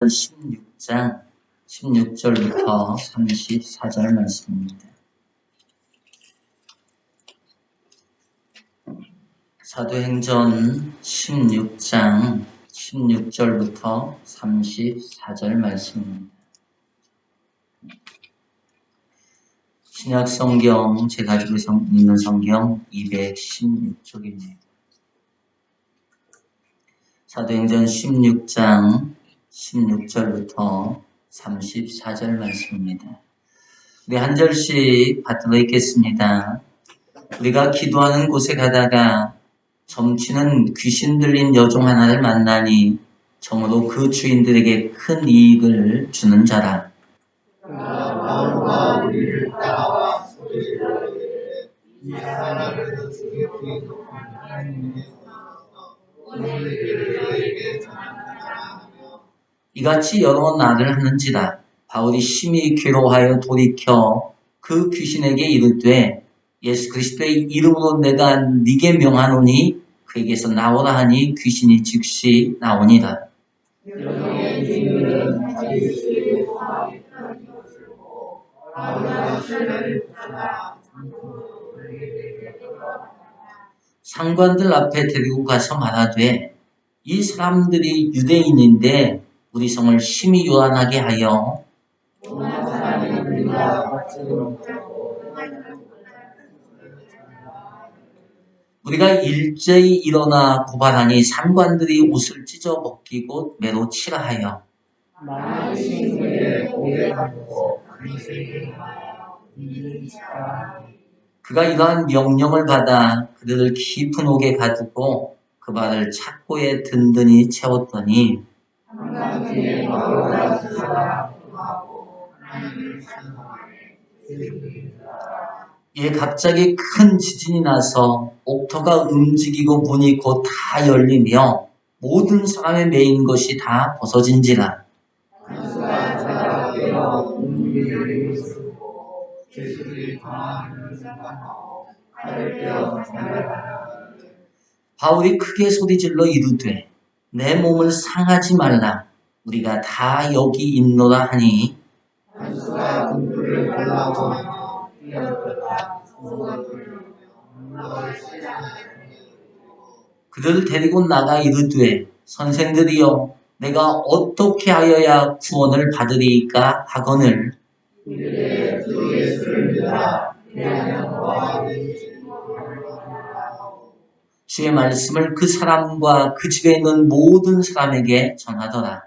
16장 16절부터 34절 말씀입니다. 사도행전 16장 16절부터 34절 말씀입니다. 신약성경 제가 가지고 있는 성경 216쪽입니다. 사도행전 16장 16절부터 34절 말씀입니다. 우리 한 절씩 받들어 읽겠습니다. 우리가 기도하는 곳에 가다가 점치는 귀신 들린 여종 하나를 만나니 정으로 그 주인들에게 큰 이익을 주는 자라. 마음과 우리를 따라와 소리를 이르되 이 사람을 주께 독한 하나님의 오늘 이를 너에게 전하노라. 이같이 여러 날을 하는지라. 바울이 심히 괴로워하여 돌이켜 그 귀신에게 이르되 예수 그리스도의 이름으로 내가 네게 명하노니 그에게서 나오라 하니 귀신이 즉시 나오니라. 여종의 주인은 자기 수의 소망이 큰 것을 보고 바울과 실레를 붙잡아 상관들 앞에 데리고 가서 말하되 이 사람들이 유대인인데 우리 성을 심히 요란하게 하여 오만 사람이 우리가 같이 못하고 우리가 일제히 일어나 고발하니 상관들이 옷을 찢어 벗기고 매로 치라 하여 많은 친구의 고백하고 그리스에게 이르시라. 그가 이러한 명령을 받아 그들을 깊은 옥에 가두고 그 발을 착고에 든든히 채웠더니 한간 뒤에 바울과 시라가 기도하고 하나님을 찬송하되 이에 갑자기 큰 지진이 나서 옥토가 움직이고 문이 곧 다 열리며 모든 사람의 매인 것이 다 벗어진지라. 한수가 자가 되어 눈물을 쓰고 죄수들이 당하는 생각하고 칼을 빼어 장가가라. 바울이 크게 소리질러 이르되 내 몸을 상하지 말라. 우리가 다 여기 있노라 하니 한수가 눈물을 달라고 하며 뛰어들어가 속을 물러를 그들을 데리고 나가 이르되 선생들이여 내가 어떻게 하여야 구원을 받으리이까 하거늘 이르되 주 예수를 믿으라. 그리하면 너와 주의 말씀을 그 사람과 그 집에 있는 모든 사람에게 전하더라.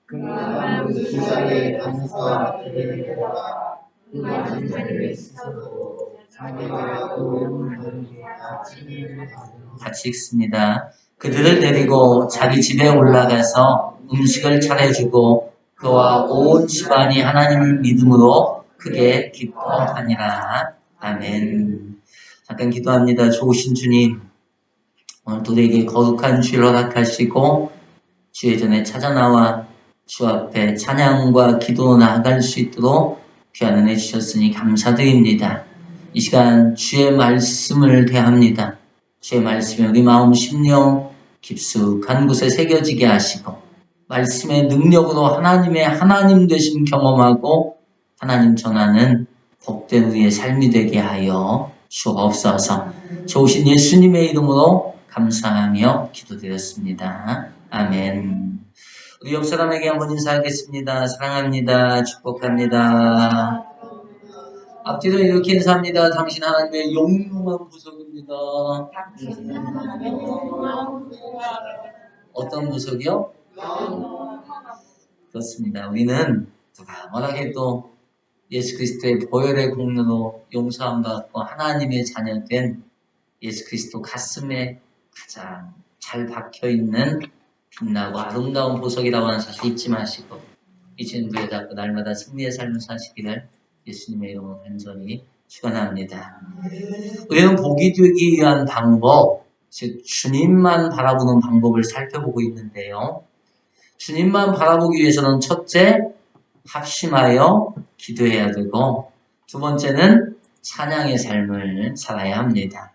그날은 그 시절에 한수가 기대되다가 그가 한 자리를 씻어도 자기가 그 외모를 같이 읽습니다. 그들을 데리고 자기 집에 올라가서 음식을 차려주고 그와 온 집안이 하나님을 믿음으로 크게 기뻐하니라. 아멘. 잠깐 기도합니다. 좋으신 주님, 오늘 우리에게 거룩한 주일 허락하시고 주의 전에 찾아 나와 주 앞에 찬양과 기도 나아갈 수 있도록 귀한 은혜 주셨으니 감사드립니다. 이 시간 주의 말씀을 대합니다. 주의 말씀이 우리 마음 심령 깊숙한 곳에 새겨지게 하시고 말씀의 능력으로 하나님의 하나님 되심 경험하고 하나님 전하는 복된 우리의 삶이 되게 하여 주옵소서. 좋으신 예수님의 이름으로 감사하며 기도드렸습니다. 아멘. 우리 옆 사람에게 한번 인사하겠습니다. 사랑합니다. 축복합니다. 앞뒤로 이렇게 인사합니다. 당신 하나님의 영롱한 부속입니다. 어떤 부속이요? 그렇습니다. 우리는 누가 뭐라 해도 예수 그리스도의 보혈의 공로로 용서함 받고 하나님의 자녀된 예수 그리스도 가슴에 가장 잘 박혀있는 빛나고 아름다운 보석이라고 하는 사실 잊지 마시고 이제는 부에 잡고 날마다 승리의 삶을 사시기를 예수님의 이름으로 간절히 축원합니다. 우리는 복이 되기 위한 방법, 즉 주님만 바라보는 방법을 살펴보고 있는데요. 주님만 바라보기 위해서는 첫째, 합심하여 기도해야 되고 두 번째는 찬양의 삶을 살아야 합니다.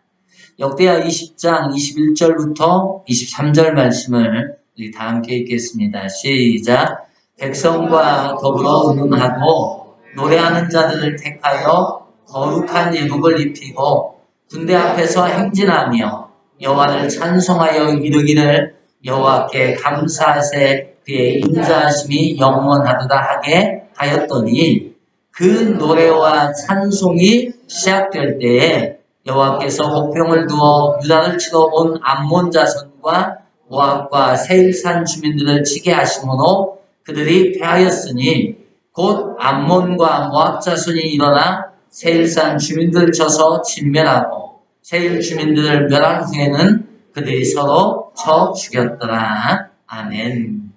역대하 20장 21절부터 23절 말씀을 우리 다 함께 읽겠습니다. 시작! 백성과 더불어 음음하고 노래하는 자들을 택하여 거룩한 예복을 입히고 군대 앞에서 행진하며 여호와를 찬송하여 이르기를 여호와께 감사하세 그의 인자하심이 영원하도다 하게 하였더니 그 노래와 찬송이 시작될 때에 여호와께서 혹병을 두어 유다를 치러 온 암몬 자손과 모압과 세일산 주민들을 치게 하심으로 그들이 패하였으니 곧 암몬과 모압 자손이 일어나 세일산 주민들을 쳐서 진멸하고 세일 주민들을 멸한 후에는 그들이 서로 쳐 죽였더라. 아멘.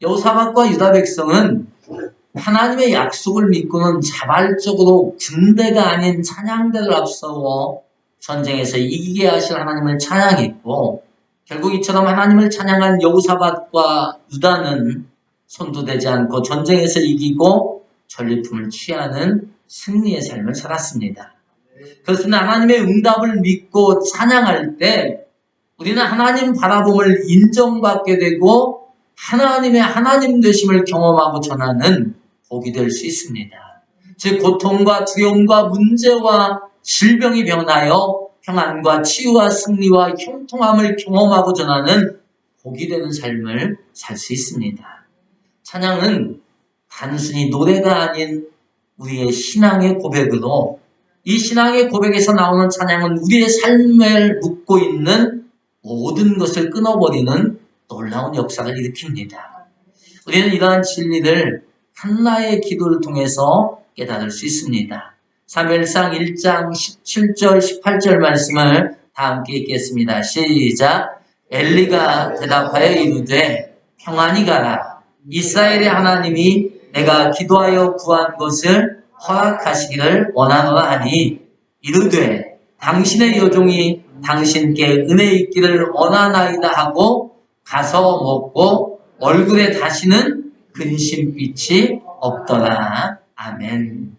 여호사밧과 유다 백성은 하나님의 약속을 믿고는 자발적으로 군대가 아닌 찬양대를 앞서워 전쟁에서 이기게 하실 하나님을 찬양했고 결국 이처럼 하나님을 찬양한 여호사밧과 유다는 손도 대지 않고 전쟁에서 이기고 전리품을 취하는 승리의 삶을 살았습니다. 그렇습니다. 하나님의 응답을 믿고 찬양할 때 우리는 하나님 바라봄을 인정받게 되고 하나님의 하나님 되심을 경험하고 전하는 복이 될 수 있습니다. 즉 고통과 두려움과 문제와 질병이 변하여 평안과 치유와 승리와 형통함을 경험하고 전하는 복이 되는 삶을 살 수 있습니다. 찬양은 단순히 노래가 아닌 우리의 신앙의 고백으로 이 신앙의 고백에서 나오는 찬양은 우리의 삶을 묶고 있는 모든 것을 끊어버리는 놀라운 역사를 일으킵니다. 우리는 이러한 진리를 한나의 기도를 통해서 깨달을 수 있습니다. 사무엘상 1장 17절 18절 말씀을 다 함께 읽겠습니다. 시작. 엘리가 대답하여 이르되 평안히 가라. 이스라엘의 하나님이 내가 기도하여 구한 것을 허락하시기를 원하노라 하니 이르되 당신의 여종이 당신께 은혜 있기를 원하나이다 하고 가서 먹고 얼굴에 다시는 근심빛이 없더라. 아멘.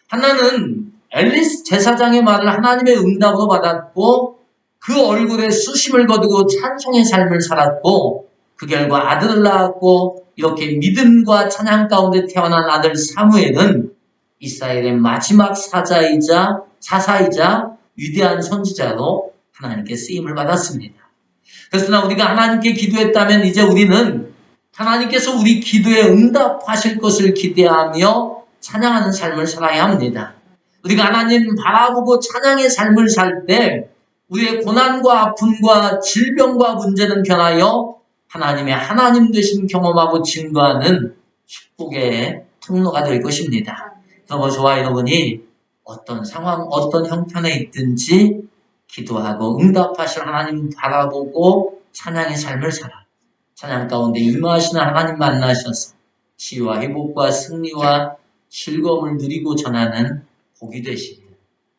한나는 엘리 제사장의 말을 하나님의 응답으로 받았고 그 얼굴에 수심을 거두고 찬송의 삶을 살았고 그 결과 아들을 낳았고 이렇게 믿음과 찬양 가운데 태어난 아들 사무엘은 이스라엘의 마지막 사사이자 위대한 선지자로 하나님께 쓰임을 받았습니다. 그러나 우리가 하나님께 기도했다면 이제 우리는 하나님께서 우리 기도에 응답하실 것을 기대하며 찬양하는 삶을 살아야 합니다. 우리가 하나님 바라보고 찬양의 삶을 살 때 우리의 고난과 아픔과 질병과 문제는 변하여 하나님의 하나님 되심 경험하고 증거하는 축복의 통로가 될 것입니다. 그러므로 저와 여러분이 어떤 상황, 어떤 형편에 있든지 기도하고 응답하실 하나님 바라보고 찬양의 삶을 살아 찬양 가운데 임하시는 하나님 만나셔서 치유와 회복과 승리와 즐거움을 누리고 전하는 복이 되시길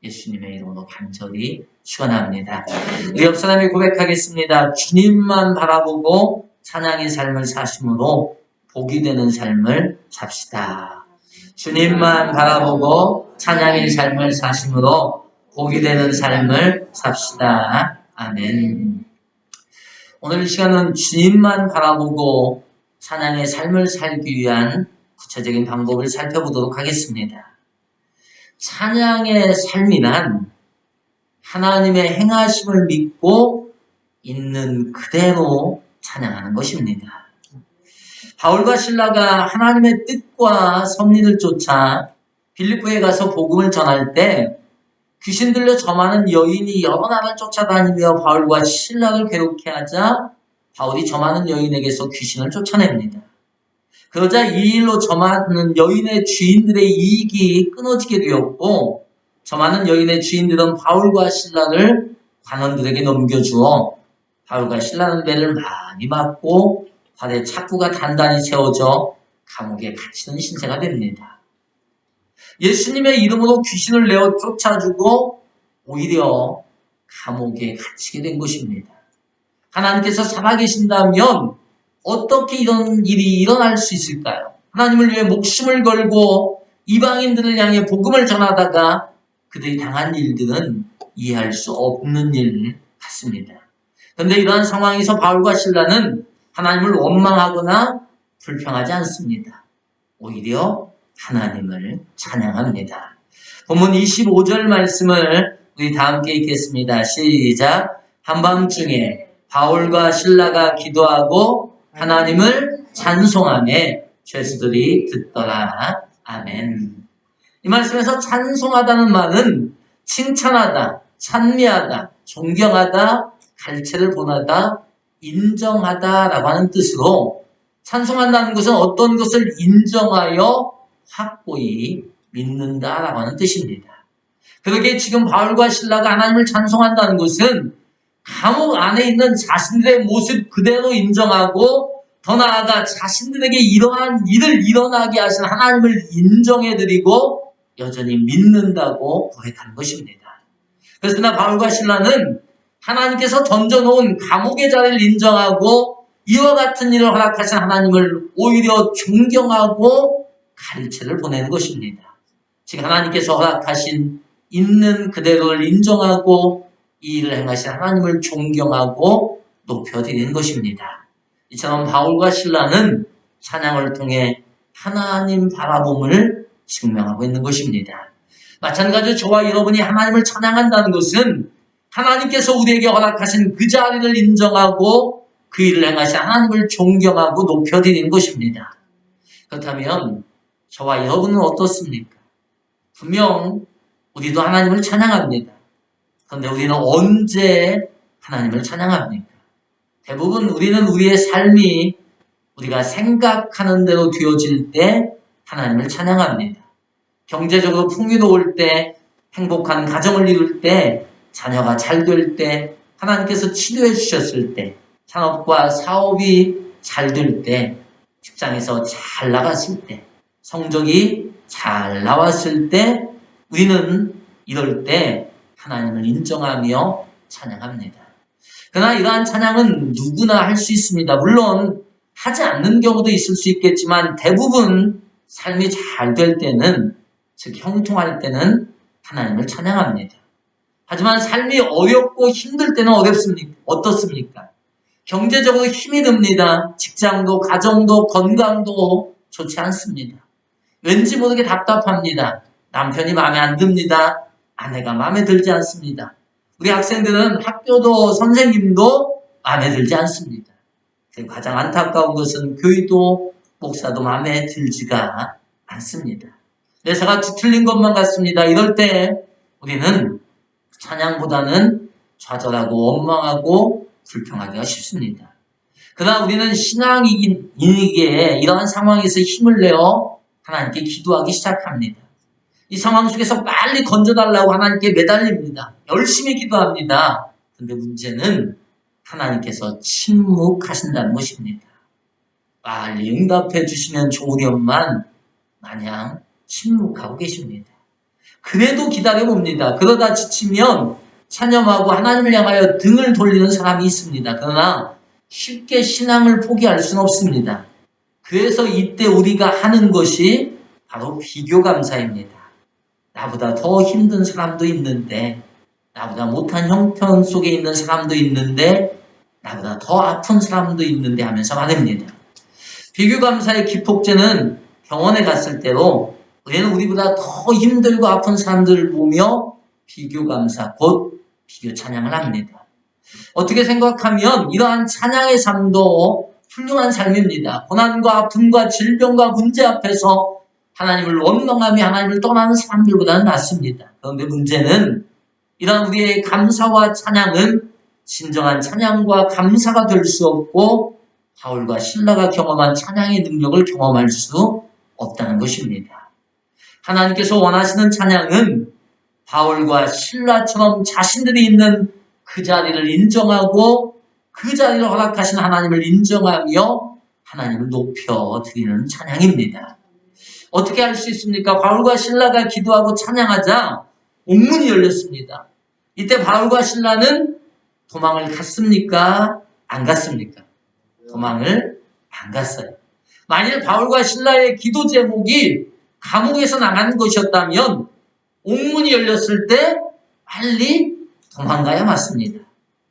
예수님의 이름으로 간절히 축원합니다. 우리 옆 사람이 고백하겠습니다. 주님만 바라보고 찬양의 삶을 사심으로 복이 되는 삶을 삽시다. 주님만 바라보고 찬양의 삶을 사심으로 복이 되는 삶을 삽시다. 아멘. 오늘 이 시간은 주님만 바라보고 찬양의 삶을 살기 위한 구체적인 방법을 살펴보도록 하겠습니다. 찬양의 삶이란 하나님의 행하심을 믿고 있는 그대로 찬양하는 것입니다. 바울과 실라가 하나님의 뜻과 섭리를 쫓아 빌립보에 가서 복음을 전할 때 귀신 들려 점하는 여인이 여러 나라를 쫓아다니며 바울과 실라를 괴롭게 하자 바울이 점하는 여인에게서 귀신을 쫓아냅니다. 그러자 이 일로 점하는 여인의 주인들의 이익이 끊어지게 되었고 점하는 여인의 주인들은 바울과 실라를 관원들에게 넘겨주어 바울과 실라는 배를 많이 맞고 발에 착구가 단단히 채워져 감옥에 갇히는 신세가 됩니다. 예수님의 이름으로 귀신을 내어 쫓아주고 오히려 감옥에 갇히게 된 것입니다. 하나님께서 살아계신다면 어떻게 이런 일이 일어날 수 있을까요? 하나님을 위해 목숨을 걸고 이방인들을 향해 복음을 전하다가 그들이 당한 일들은 이해할 수 없는 일 같습니다. 그런데 이러한 상황에서 바울과 실라는 하나님을 원망하거나 불평하지 않습니다. 오히려 하나님을 찬양합니다. 본문 25절 말씀을 우리 다 함께 읽겠습니다. 시작. 한밤중에 바울과 실라가 기도하고 하나님을 찬송하며 죄수들이 듣더라. 아멘. 이 말씀에서 찬송하다는 말은 칭찬하다, 찬미하다, 존경하다, 갈채를 본하다, 인정하다라고 하는 뜻으로 찬송한다는 것은 어떤 것을 인정하여 확고히 믿는다라고 하는 뜻입니다. 그러기에 지금 바울과 실라가 하나님을 찬송한다는 것은 감옥 안에 있는 자신들의 모습 그대로 인정하고 더 나아가 자신들에게 이러한 일을 일어나게 하신 하나님을 인정해드리고 여전히 믿는다고 고백하는 것입니다. 그래서 바울과 실라는 하나님께서 던져놓은 감옥의 자리를 인정하고 이와 같은 일을 허락하신 하나님을 오히려 존경하고 가르침을 보내는 것입니다. 즉 하나님께서 허락하신 있는 그대로를 인정하고 이 일을 행하신 하나님을 존경하고 높여드리는 것입니다. 이처럼 바울과 실라는 찬양을 통해 하나님 바라봄을 증명하고 있는 것입니다. 마찬가지로 저와 여러분이 하나님을 찬양한다는 것은 하나님께서 우리에게 허락하신 그 자리를 인정하고 그 일을 행하신 하나님을 존경하고 높여드리는 것입니다. 그렇다면 저와 여러분은 어떻습니까? 분명 우리도 하나님을 찬양합니다. 그런데 우리는 언제 하나님을 찬양합니까? 대부분 우리는 우리의 삶이 우리가 생각하는 대로 되어질 때 하나님을 찬양합니다. 경제적으로 풍요로울 때, 행복한 가정을 이룰 때, 자녀가 잘 될 때, 하나님께서 치료해 주셨을 때, 산업과 사업이 잘 될 때, 직장에서 잘 나갔을 때, 성적이 잘 나왔을 때, 우리는 이럴 때 하나님을 인정하며 찬양합니다. 그러나 이러한 찬양은 누구나 할 수 있습니다. 물론 하지 않는 경우도 있을 수 있겠지만 대부분 삶이 잘 될 때는, 즉 형통할 때는 하나님을 찬양합니다. 하지만 삶이 어렵고 힘들 때는 어떻습니까? 경제적으로 힘이 듭니다. 직장도 가정도 건강도 좋지 않습니다. 왠지 모르게 답답합니다. 남편이 마음에 안 듭니다. 아내가 마음에 들지 않습니다. 우리 학생들은 학교도 선생님도 마음에 들지 않습니다. 가장 안타까운 것은 교회도 목사도 마음에 들지가 않습니다. 내사가 뒤틀린 것만 같습니다. 이럴 때 우리는 찬양보다는 좌절하고 원망하고 불평하기가 쉽습니다. 그러나 우리는 신앙인에게 이러한 상황에서 힘을 내어 하나님께 기도하기 시작합니다. 이 상황 속에서 빨리 건져달라고 하나님께 매달립니다. 열심히 기도합니다. 그런데 문제는 하나님께서 침묵하신다는 것입니다. 빨리 응답해 주시면 좋으련만 마냥 침묵하고 계십니다. 그래도 기다려봅니다. 그러다 지치면 찬염하고 하나님을 향하여 등을 돌리는 사람이 있습니다. 그러나 쉽게 신앙을 포기할 수는 없습니다. 그래서 이때 우리가 하는 것이 바로 비교감사입니다. 나보다 더 힘든 사람도 있는데, 나보다 못한 형편 속에 있는 사람도 있는데, 나보다 더 아픈 사람도 있는데 하면서 말입니다. 비교감사의 기폭제는 병원에 갔을 때로 우리는 우리보다 더 힘들고 아픈 사람들을 보며 비교감사, 곧 비교 찬양을 합니다. 어떻게 생각하면 이러한 찬양의 삶도 훌륭한 삶입니다. 고난과 아픔과 질병과 문제 앞에서 하나님을 원망하며 하나님을 떠나는 사람들보다는 낫습니다. 그런데 문제는 이러한 우리의 감사와 찬양은 진정한 찬양과 감사가 될 수 없고 바울과 실라가 경험한 찬양의 능력을 경험할 수 없다는 것입니다. 하나님께서 원하시는 찬양은 바울과 실라처럼 자신들이 있는 그 자리를 인정하고 그 자리를 허락하신 하나님을 인정하며 하나님을 높여드리는 찬양입니다. 어떻게 할 수 있습니까? 바울과 실라가 기도하고 찬양하자 옥문이 열렸습니다. 이때 바울과 실라는 도망을 갔습니까? 안 갔습니까? 도망을 안 갔어요. 만일 바울과 실라의 기도 제목이 감옥에서 나가는 것이었다면 옥문이 열렸을 때 빨리 도망가야 맞습니다.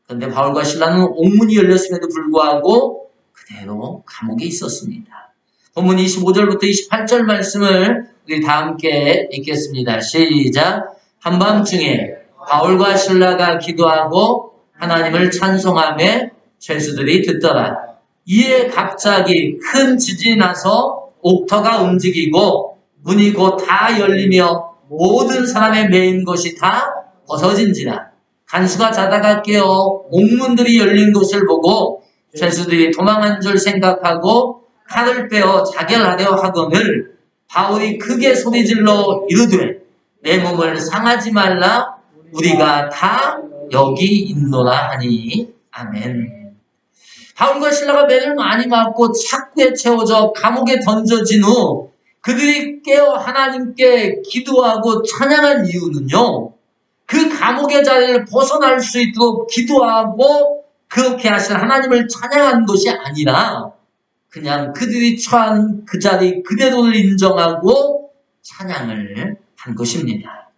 그런데 바울과 실라는 옥문이 열렸음에도 불구하고 그대로 감옥에 있었습니다. 본문 25절부터 28절 말씀을 우리 다 함께 읽겠습니다. 시작. 한밤중에 바울과 실라가 기도하고 하나님을 찬송하며 죄수들이 듣더라. 이에 갑자기 큰 지진이 나서 옥터가 움직이고 문이 곧 다 열리며 모든 사람의 매인 것이 다 벗어진지라. 간수가 자다가 깨어 옥문들이 열린 것을 보고 죄수들이 도망한 줄 생각하고 칼을 빼어 자결하려 하거늘 바울이 크게 소리질러 이르되 내 몸을 상하지 말라 우리가 다 여기 있노라 하니. 아멘. 바울과 실라가 매를 많이 맞고 착구에 채워져 감옥에 던져진 후 그들이 깨어 하나님께 기도하고 찬양한 이유는요, 그 감옥의 자리를 벗어날 수 있도록 기도하고 그렇게 하신 하나님을 찬양한 것이 아니라 그냥 그들이 처한 그 자리 그대로를 인정하고 찬양을 한 것입니다.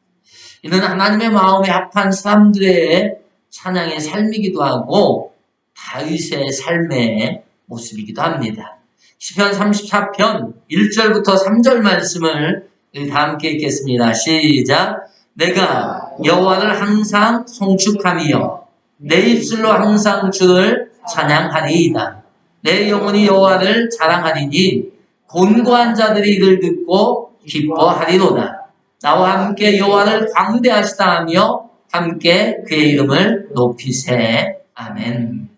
이는 하나님의 마음에 합한 사람들의 찬양의 삶이기도 하고 다윗의 삶의 모습이기도 합니다. 시편 34편 1절부터 3절 말씀을 다 함께 읽겠습니다. 시작. 내가 여호와를 항상 송축하며 내 입술로 항상 주를 찬양하리이다. 내 영혼이 여호와를 자랑하리니 곤고한 자들이 이를 듣고 기뻐하리로다. 나와 함께 여호와를 광대하시다 하며 함께 그의 이름을 높이세. 아멘.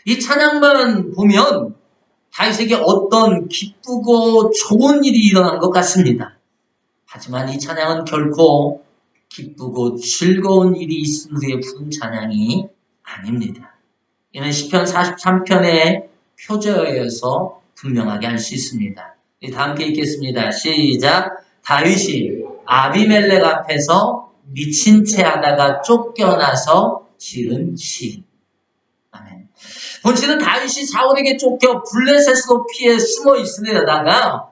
이 찬양만 보면 다윗에게 어떤 기쁘고 좋은 일이 일어난 것 같습니다. 하지만 이 찬양은 결코 기쁘고 즐거운 일이 있은 후에 부른 찬양이 아닙니다. 이는 시편 43편의 표제어에서 분명하게 알 수 있습니다. 다 함께 읽겠습니다. 시작. 다윗이 아비멜렉 앞에서 미친 채 하다가 쫓겨나서 지은 시. 아멘. 본시는 다윗이 사울에게 쫓겨 블레셋으로 피해 숨어 있으려다가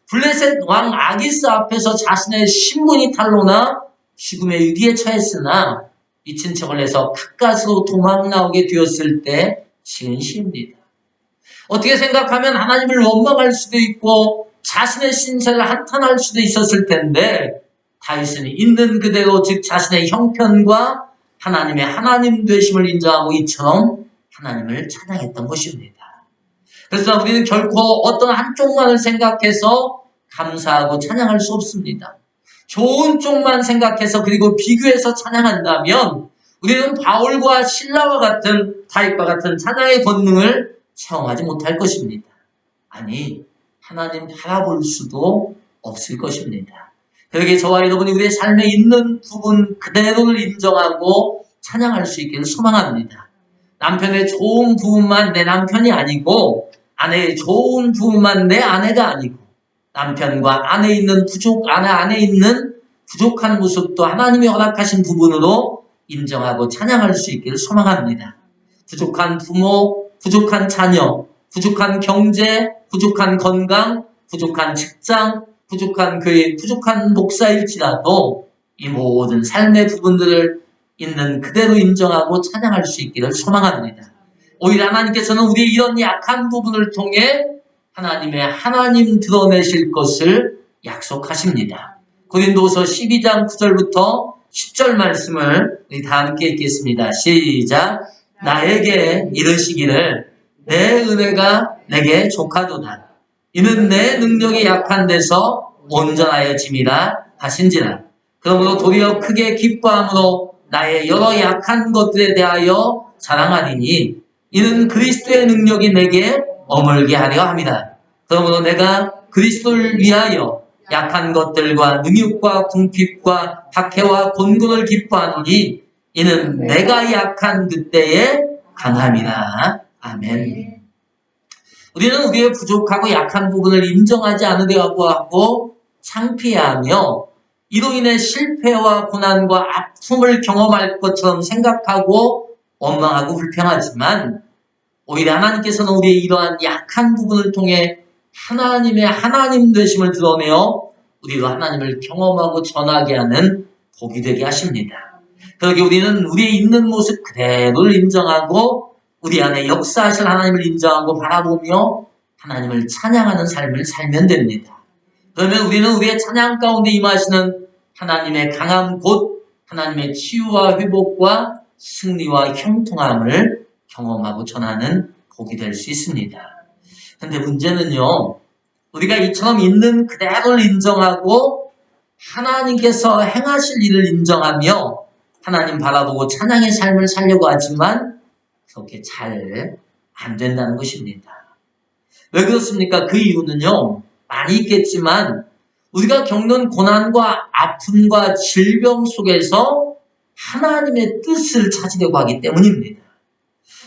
블레셋 왕 아기스 앞에서 자신의 신분이 탄로나 죽음의 위기에 처했으나 미친 척을 해서 가까스로 도망 나오게 되었을 때 지은 시입니다. 어떻게 생각하면 하나님을 원망할 수도 있고 자신의 신세를 한탄할 수도 있었을 텐데 다윗은 있는 그대로 즉 자신의 형편과 하나님의 하나님 되심을 인정하고 이처럼 하나님을 찬양했던 것입니다. 그래서 우리는 결코 어떤 한쪽만을 생각해서 감사하고 찬양할 수 없습니다. 좋은 쪽만 생각해서 그리고 비교해서 찬양한다면 우리는 바울과 실라와 같은 다윗과 같은 찬양의 권능을 체험하지 못할 것입니다. 아니, 하나님 바라볼 수도 없을 것입니다. 그러기에 저와 여러분이 우리의 삶에 있는 부분 그대로를 인정하고 찬양할 수 있기를 소망합니다. 남편의 좋은 부분만 내 남편이 아니고 아내의 좋은 부분만 내 아내가 아니고 남편과 안에 있는 안에 있는 부족한 모습도 하나님이 허락하신 부분으로 인정하고 찬양할 수 있기를 소망합니다. 부족한 부모, 부족한 자녀, 부족한 경제, 부족한 건강, 부족한 직장, 부족한 교회, 부족한 목사일지라도 이 모든 삶의 부분들을 있는 그대로 인정하고 찬양할 수 있기를 소망합니다. 오히려 하나님께서는 우리의 이런 약한 부분을 통해 하나님의 하나님 드러내실 것을 약속하십니다. 고린도서 12장 9절부터 10절 말씀을 우리 다 함께 읽겠습니다. 시작. 나에게 이르시기를 내 은혜가 내게 족하도다. 이는 내 능력이 약한 데서 온전하여짐이라 하신지라. 그러므로 도리어 크게 기뻐함으로 나의 여러 약한 것들에 대하여 자랑하리니 이는 그리스도의 능력이 내게 머물게 하려 함이다. 그러므로 내가 그리스도를 위하여 약한 것들과 능욕과 궁핍과 박해와 곤곤을 기뻐하노니 이는 내가 약한 그때에 강함이라. 아멘. 우리는 우리의 부족하고 약한 부분을 인정하지 않으려고 하고 창피해하며 이로 인해 실패와 고난과 아픔을 경험할 것처럼 생각하고 원망하고 불평하지만 오히려 하나님께서는 우리의 이러한 약한 부분을 통해 하나님의 하나님 되심을 드러내어 우리가 하나님을 경험하고 전하게 하는 복이 되게 하십니다. 그러기에 우리는 우리의 있는 모습 그대로를 인정하고 우리 안에 역사하실 하나님을 인정하고 바라보며 하나님을 찬양하는 삶을 살면 됩니다. 그러면 우리는 우리의 찬양 가운데 임하시는 하나님의 강함 곧 하나님의 치유와 회복과 승리와 형통함을 경험하고 전하는 복이 될 수 있습니다. 근데 문제는요, 우리가 이처럼 있는 그대로를 인정하고 하나님께서 행하실 일을 인정하며 하나님 바라보고 찬양의 삶을 살려고 하지만 그렇게 잘 안 된다는 것입니다. 왜 그렇습니까? 그 이유는요, 많이 있겠지만 우리가 겪는 고난과 아픔과 질병 속에서 하나님의 뜻을 찾으려고 하기 때문입니다.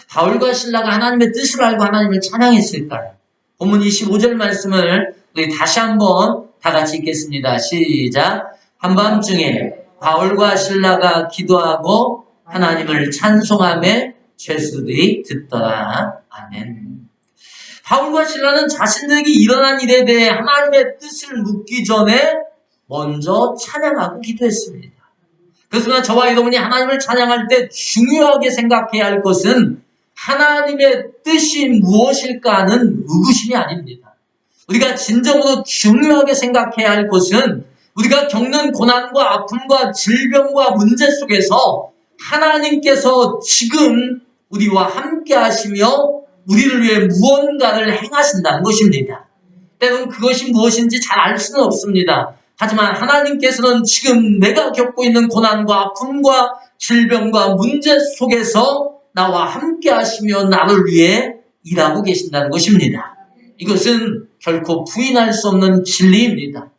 바울과 신라가 하나님의 뜻을 알고 하나님을 찬양했을까요? 본문 25절 말씀을 우리 다시 한번 다 같이 읽겠습니다. 시작. 한밤중에 바울과 신라가 기도하고 하나님을 찬송하며 죄수들이 듣더라. 아멘. 바울과 신라는 자신들에게 일어난 일에 대해 하나님의 뜻을 묻기 전에 먼저 찬양하고 기도했습니다. 그래서 저와 여러분이 하나님을 찬양할 때 중요하게 생각해야 할 것은 하나님의 뜻이 무엇일까 하는 의구심이 아닙니다. 우리가 진정으로 중요하게 생각해야 할 것은 우리가 겪는 고난과 아픔과 질병과 문제 속에서 하나님께서 지금 우리와 함께 하시며 우리를 위해 무언가를 행하신다는 것입니다. 때로는 그것이 무엇인지 잘 알 수는 없습니다. 하지만 하나님께서는 지금 내가 겪고 있는 고난과 아픔과 질병과 문제 속에서 나와 함께 하시며 나를 위해 일하고 계신다는 것입니다. 이것은 결코 부인할 수 없는 진리입니다.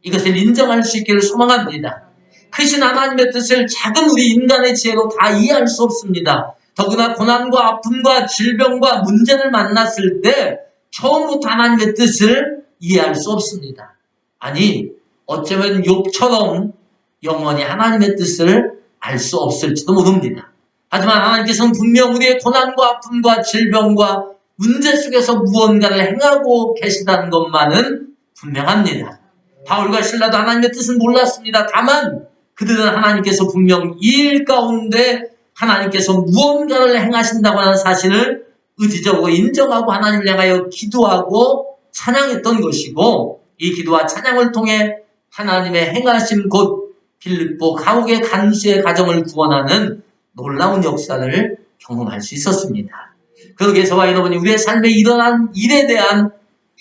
이것을 인정할 수 있기를 소망합니다. 크신 하나님의 뜻을 작은 우리 인간의 지혜로 다 이해할 수 없습니다. 더구나 고난과 아픔과 질병과 문제를 만났을 때 처음부터 하나님의 뜻을 이해할 수 없습니다. 아니, 어쩌면 욥처럼 영원히 하나님의 뜻을 알 수 없을지도 모릅니다. 하지만 하나님께서는 분명 우리의 고난과 아픔과 질병과 문제 속에서 무언가를 행하고 계시다는 것만은 분명합니다. 바울과 신라도 하나님의 뜻은 몰랐습니다. 다만 그들은 하나님께서 분명 이 일 가운데 하나님께서 무언가를 행하신다고 하는 사실을 의지적으로 인정하고 하나님을 향하여 기도하고 찬양했던 것이고, 이 기도와 찬양을 통해 하나님의 행하심 곧 빌립보 감옥의 간수의 가정을 구원하는 놀라운 역사를 경험할 수 있었습니다. 그러기에 저와 여러분이 우리의 삶에 일어난 일에 대한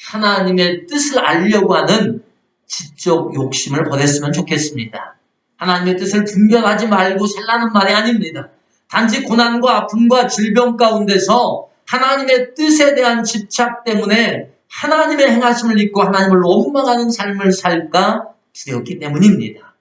하나님의 뜻을 알려고 하는 지적 욕심을 버렸으면 좋겠습니다. 하나님의 뜻을 분별하지 말고 살라는 말이 아닙니다. 단지 고난과 아픔과 질병 가운데서 하나님의 뜻에 대한 집착 때문에 하나님의 행하심을 잊고 하나님을 원망하는 삶을 살까 두렵기 때문입니다.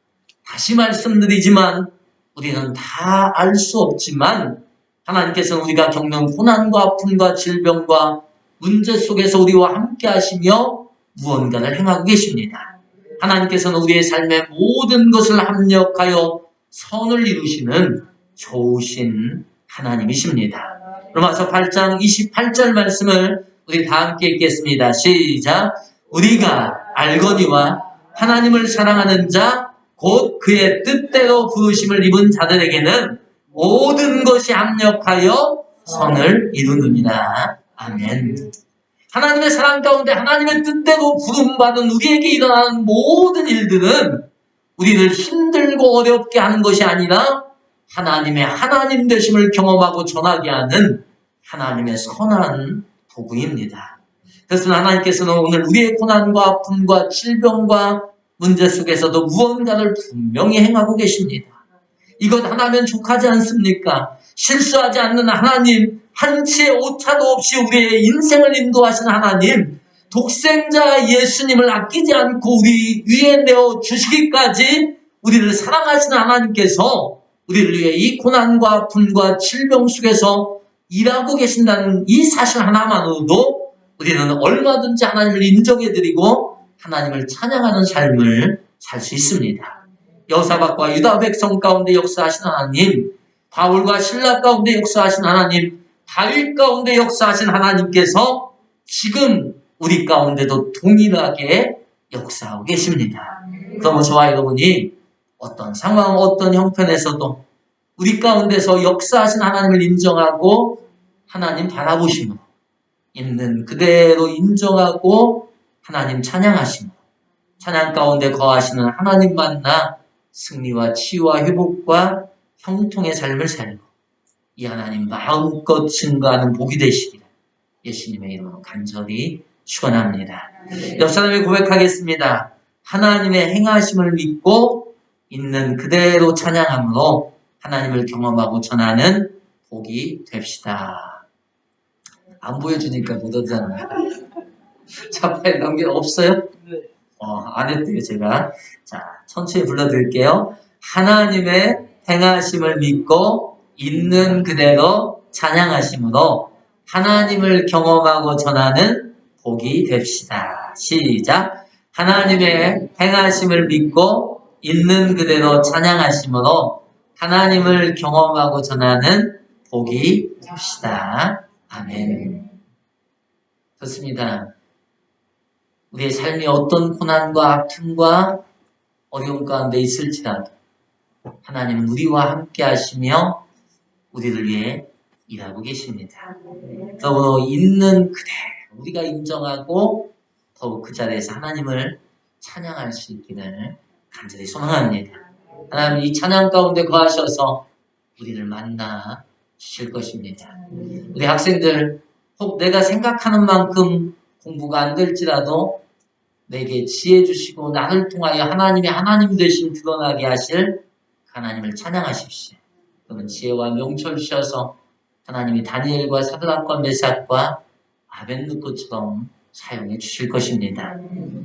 다시 말씀드리지만 우리는 다 알 수 없지만 하나님께서는 우리가 겪는 고난과 아픔과 질병과 문제 속에서 우리와 함께 하시며 무언가를 행하고 계십니다. 하나님께서는 우리의 삶의 모든 것을 합력하여 선을 이루시는 좋으신 하나님이십니다. 로마서 8장 28절 말씀을 우리 다 함께 읽겠습니다. 시작. 우리가 알거니와 하나님을 사랑하는 자 곧 그의 뜻대로 부르심을 입은 자들에게는 모든 것이 합력하여 선을 이루느니라. 아멘. 하나님의 사랑 가운데 하나님의 뜻대로 부름받은 우리에게 일어나는 모든 일들은 우리를 힘들고 어렵게 하는 것이 아니라 하나님의 하나님 되심을 경험하고 전하게 하는 하나님의 선한 도구입니다. 그래서 하나님께서는 오늘 우리의 고난과 아픔과 질병과 문제 속에서도 무언가를 분명히 행하고 계십니다. 이것 하나면 족하지 않습니까? 실수하지 않는 하나님, 한치의 오차도 없이 우리의 인생을 인도하시는 하나님, 독생자 예수님을 아끼지 않고 우리 위에 내어 주시기까지 우리를 사랑하시는 하나님께서 우리를 위해 이 고난과 아픔과 질병 속에서 일하고 계신다는 이 사실 하나만으로도 우리는 얼마든지 하나님을 인정해드리고 하나님을 찬양하는 삶을 살 수 있습니다. 여호사밧과 유다 백성 가운데 역사하신 하나님, 바울과 신라 가운데 역사하신 하나님, 다윗 가운데 역사하신 하나님께서 지금 우리 가운데도 동일하게 역사하고 계십니다. 그러면 저와 여러분이 어떤 상황, 어떤 형편에서도 우리 가운데서 역사하신 하나님을 인정하고 하나님 바라보시며 있는 그대로 인정하고 하나님 찬양하시며 찬양 가운데 거하시는 하나님 만나 승리와 치유와 회복과 형통의 삶을 살고 이 하나님 마음껏 증거하는 복이 되시기를 예수님의 이름으로 간절히 축원합니다. 옆 사람이 고백하겠습니다. 하나님의 행하심을 믿고 있는 그대로 찬양함으로 하나님을 경험하고 전하는 복이 됩시다. 안 보여주니까 못 하잖아요. 자파에 넘겨 없어요? 안 했대요, 제가. 자, 천천히 불러드릴게요. 하나님의 행하심을 믿고 있는 그대로 찬양하심으로 하나님을 경험하고 전하는 복이 됩시다. 시작. 하나님의 행하심을 믿고 있는 그대로 찬양하심으로 하나님을 경험하고 전하는 복이 됩시다. 아멘. 좋습니다. 우리의 삶이 어떤 고난과 아픔과 어려움 가운데 있을지라도 하나님은 우리와 함께 하시며 우리를 위해 일하고 계십니다. 더불어 있는 그대로 우리가 인정하고 더욱 그 자리에서 하나님을 찬양할 수 있기를 간절히 소망합니다. 하나님 이 찬양 가운데 거하셔서 우리를 만나 주실 것입니다. 우리 학생들 혹 내가 생각하는 만큼 공부가 안 될지라도 내게 지혜 주시고 나를 통하여 하나님의 하나님 되심 드러나게 하실 하나님을 찬양하십시오. 그러면 지혜와 명철 주셔서 하나님이 다니엘과 사드락과 메삭과 아벳느고처럼 사용해 주실 것입니다.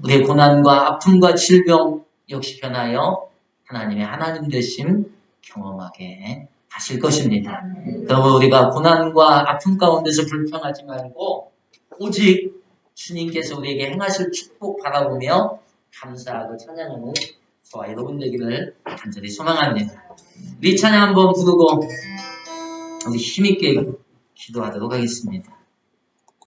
우리의 고난과 아픔과 질병 역시 변하여 하나님의 하나님 되심 경험하게 하실 것입니다. 여러분 우리가 고난과 아픔 가운데서 불평하지 말고 오직 주님께서 우리에게 행하실 축복 바라보며 감사하고 찬양하는 저와 여러분 되기를 간절히 소망합니다. 우리 찬양 한번 부르고 우리 힘있게 기도하도록 하겠습니다.